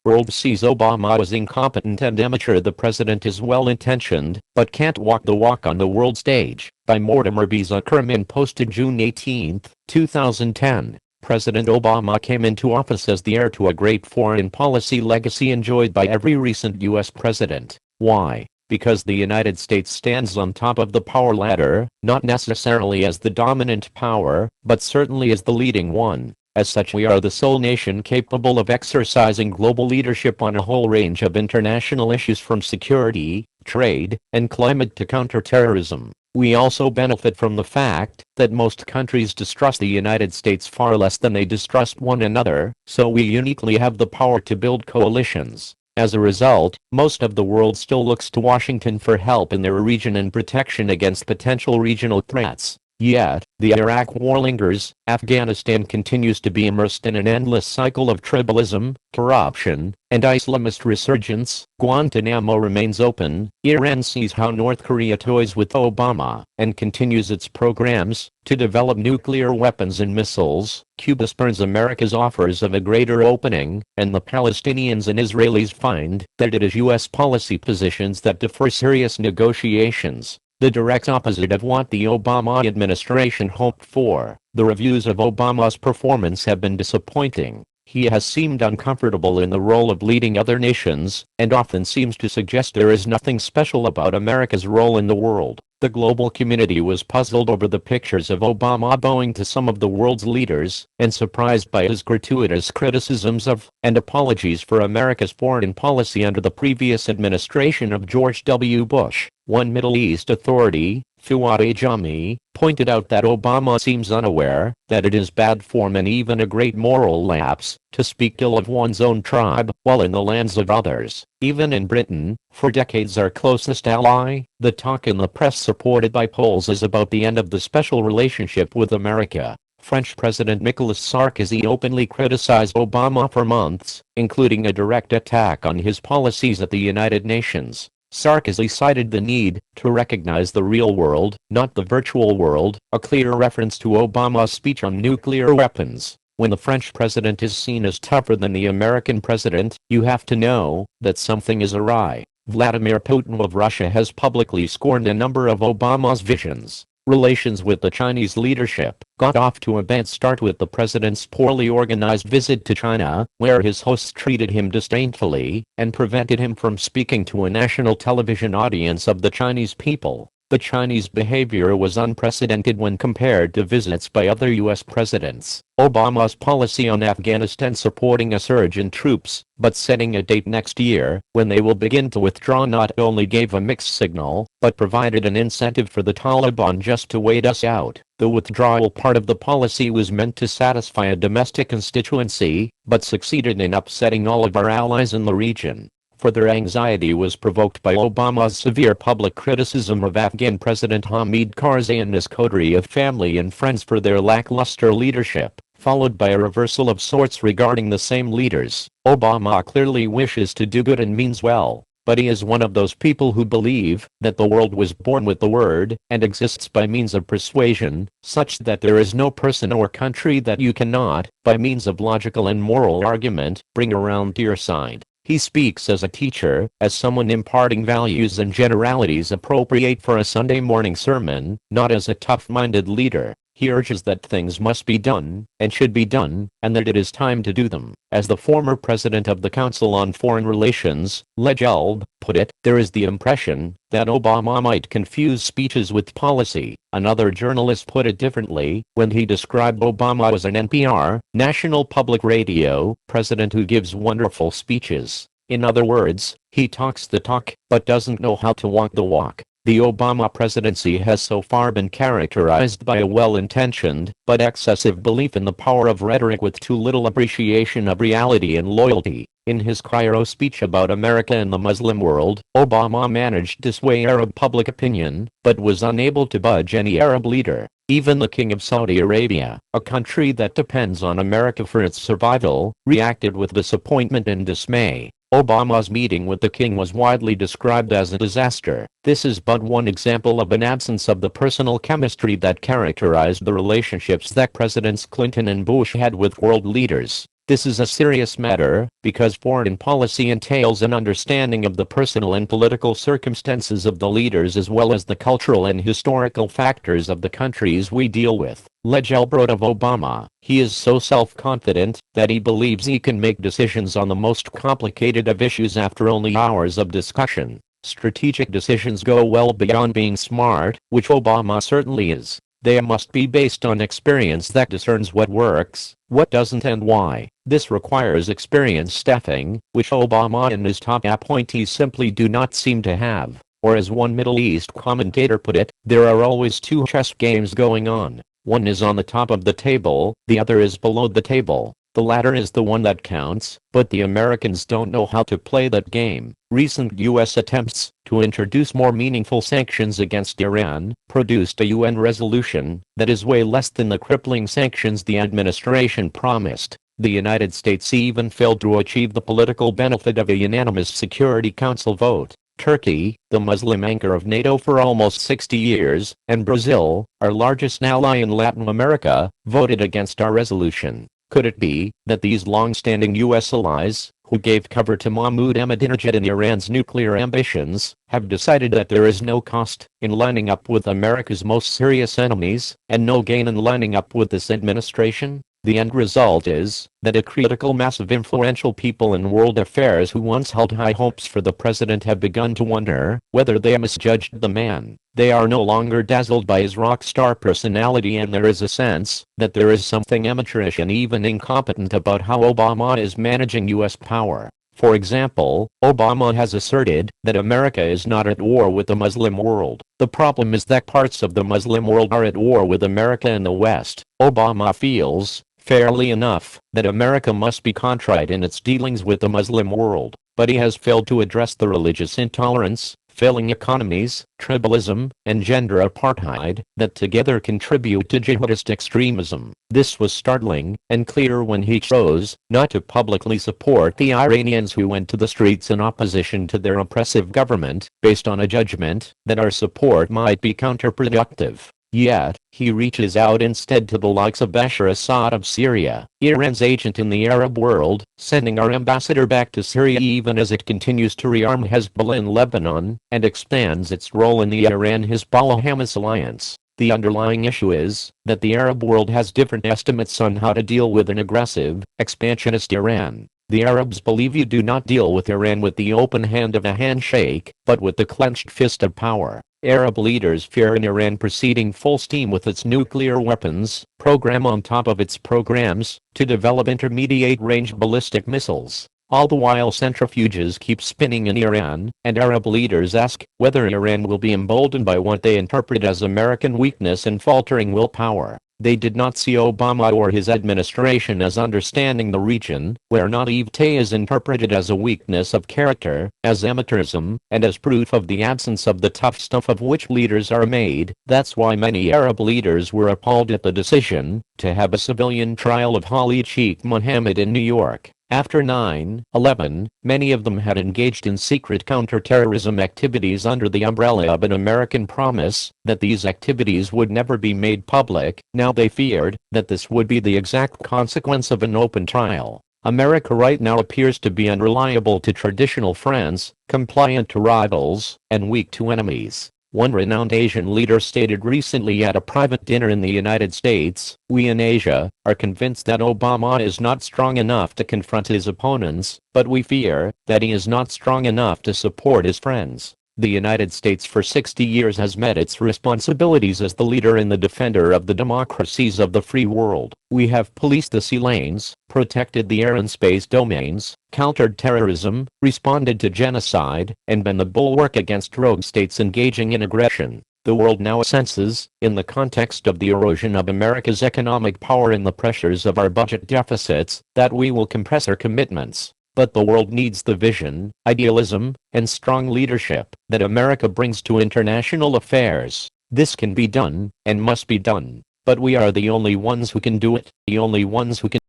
World sees Obama as incompetent and amateur. The president is well-intentioned, but can't walk the walk on the world stage, by Mort Zuckerman, posted June 18, 2010. President Obama came into office as the heir to a great foreign policy legacy enjoyed by every recent U.S. president. Why? Because the United States stands on top of the power ladder, not necessarily as the dominant power, but certainly as the leading one. As such, we are the sole nation capable of exercising global leadership on a whole range of international issues, from security, trade, and climate to counterterrorism. We also benefit from the fact that most countries distrust the United States far less than they distrust one another, so we uniquely have the power to build coalitions. As a result, most of the world still looks to Washington for help in their region and protection against potential regional threats. Yet, the Iraq war lingers, Afghanistan continues to be immersed in an endless cycle of tribalism, corruption, and Islamist resurgence, Guantanamo remains open, Iran sees how North Korea toys with Obama, and continues its programs to develop nuclear weapons and missiles, Cuba spurns America's offers of a greater opening, and the Palestinians and Israelis find that it is U.S. policy positions that defer serious negotiations. The direct opposite of what the Obama administration hoped for. The reviews of Obama's performance have been disappointing. He has seemed uncomfortable in the role of leading other nations, and often seems to suggest there is nothing special about America's role in the world. The global community was puzzled over the pictures of Obama bowing to some of the world's leaders, and surprised by his gratuitous criticisms of, and apologies for, America's foreign policy under the previous administration of George W. Bush. One Middle East authority, Fuad Ajami, pointed out that Obama seems unaware that it is bad form and even a great moral lapse to speak ill of one's own tribe while in the lands of others. Even in Britain, for decades our closest ally, the talk in the press supported by polls is about the end of the special relationship with America. French President Nicolas Sarkozy openly criticized Obama for months, including a direct attack on his policies at the United Nations. Sarkozy cited the need to recognize the real world, not the virtual world, a clear reference to Obama's speech on nuclear weapons. When the French president is seen as tougher than the American president, you have to know that something is awry. Vladimir Putin of Russia has publicly scorned a number of Obama's visions. Relations with the Chinese leadership got off to a bad start with the president's poorly organized visit to China, where his hosts treated him disdainfully and prevented him from speaking to a national television audience of the Chinese people. The Chinese behavior was unprecedented when compared to visits by other U.S. presidents. Obama's policy on Afghanistan, supporting a surge in troops, but setting a date next year when they will begin to withdraw, not only gave a mixed signal, but provided an incentive for the Taliban just to wait us out. The withdrawal part of the policy was meant to satisfy a domestic constituency, but succeeded in upsetting all of our allies in the region. Further anxiety was provoked by Obama's severe public criticism of Afghan President Hamid Karzai and his coterie of family and friends for their lackluster leadership, followed by a reversal of sorts regarding the same leaders. Obama clearly wishes to do good and means well, but he is one of those people who believe that the world was born with the word and exists by means of persuasion, such that there is no person or country that you cannot, by means of logical and moral argument, bring around to your side. He speaks as a teacher, as someone imparting values and generalities appropriate for a Sunday morning sermon, not as a tough-minded leader. He urges that things must be done, and should be done, and that it is time to do them. As the former president of the Council on Foreign Relations, Legelb, put it, there is the impression that Obama might confuse speeches with policy. Another journalist put it differently when he described Obama as an NPR, National Public Radio, president who gives wonderful speeches. In other words, he talks the talk, but doesn't know how to walk the walk. The Obama presidency has so far been characterized by a well-intentioned, but excessive belief in the power of rhetoric with too little appreciation of reality and loyalty. In his Cairo speech about America and the Muslim world, Obama managed to sway Arab public opinion, but was unable to budge any Arab leader. Even the King of Saudi Arabia, a country that depends on America for its survival, reacted with disappointment and dismay. Obama's meeting with the king was widely described as a disaster. This is but one example of an absence of the personal chemistry that characterized the relationships that Presidents Clinton and Bush had with world leaders. This is a serious matter, because foreign policy entails an understanding of the personal and political circumstances of the leaders as well as the cultural and historical factors of the countries we deal with. Legel wrote of Obama, "He is so self-confident that he believes he can make decisions on the most complicated of issues after only hours of discussion. Strategic decisions go well beyond being smart, which Obama certainly is. They must be based on experience that discerns what works, what doesn't and why. This requires experienced staffing, which Obama and his top appointees simply do not seem to have. Or as one Middle East commentator put it, there are always two chess games going on. One is on the top of the table, the other is below the table. The latter is the one that counts, but the Americans don't know how to play that game." Recent U.S. attempts to introduce more meaningful sanctions against Iran produced a UN resolution that is way less than the crippling sanctions the administration promised. The United States even failed to achieve the political benefit of a unanimous Security Council vote. Turkey, the Muslim anchor of NATO for almost 60 years, and Brazil, our largest ally in Latin America, voted against our resolution. Could it be that these long-standing U.S. allies, who gave cover to Mahmoud Ahmadinejad and Iran's nuclear ambitions, have decided that there is no cost in lining up with America's most serious enemies, and no gain in lining up with this administration? The end result is that a critical mass of influential people in world affairs who once held high hopes for the president have begun to wonder whether they misjudged the man. They are no longer dazzled by his rock star personality, and there is a sense that there is something amateurish and even incompetent about how Obama is managing U.S. power. For example, Obama has asserted that America is not at war with the Muslim world. The problem is that parts of the Muslim world are at war with America and the West. Obama feels, fairly enough, that America must be contrite in its dealings with the Muslim world, but he has failed to address the religious intolerance, failing economies, tribalism, and gender apartheid that together contribute to jihadist extremism. This was startling and clear when he chose not to publicly support the Iranians who went to the streets in opposition to their oppressive government, based on a judgment that our support might be counterproductive. Yet, he reaches out instead to the likes of Bashar Assad of Syria, Iran's agent in the Arab world, sending our ambassador back to Syria even as it continues to rearm Hezbollah in Lebanon, and expands its role in the Iran-Hezbollah-Hamas alliance. The underlying issue is that the Arab world has different estimates on how to deal with an aggressive, expansionist Iran. The Arabs believe you do not deal with Iran with the open hand of a handshake, but with the clenched fist of power. Arab leaders fear an Iran proceeding full steam with its nuclear weapons program on top of its programs to develop intermediate-range ballistic missiles. All the while centrifuges keep spinning in Iran, and Arab leaders ask whether Iran will be emboldened by what they interpret as American weakness and faltering willpower. They did not see Obama or his administration as understanding the region, where naivete is interpreted as a weakness of character, as amateurism, and as proof of the absence of the tough stuff of which leaders are made. That's why many Arab leaders were appalled at the decision to have a civilian trial of Khalid Sheikh Mohammed in New York. After 9/11, many of them had engaged in secret counterterrorism activities under the umbrella of an American promise that these activities would never be made public. Now they feared that this would be the exact consequence of an open trial. America right now appears to be unreliable to traditional friends, compliant to rivals, and weak to enemies. One renowned Asian leader stated recently at a private dinner in the United States, "We in Asia are convinced that Obama is not strong enough to confront his opponents, but we fear that he is not strong enough to support his friends." The United States for 60 years has met its responsibilities as the leader and the defender of the democracies of the free world. We have policed the sea lanes, protected the air and space domains, countered terrorism, responded to genocide, and been the bulwark against rogue states engaging in aggression. The world now senses, in the context of the erosion of America's economic power and the pressures of our budget deficits, that we will compress our commitments. But the world needs the vision, idealism, and strong leadership that America brings to international affairs. This can be done, and must be done. But we are the only ones who can do it, the only ones who can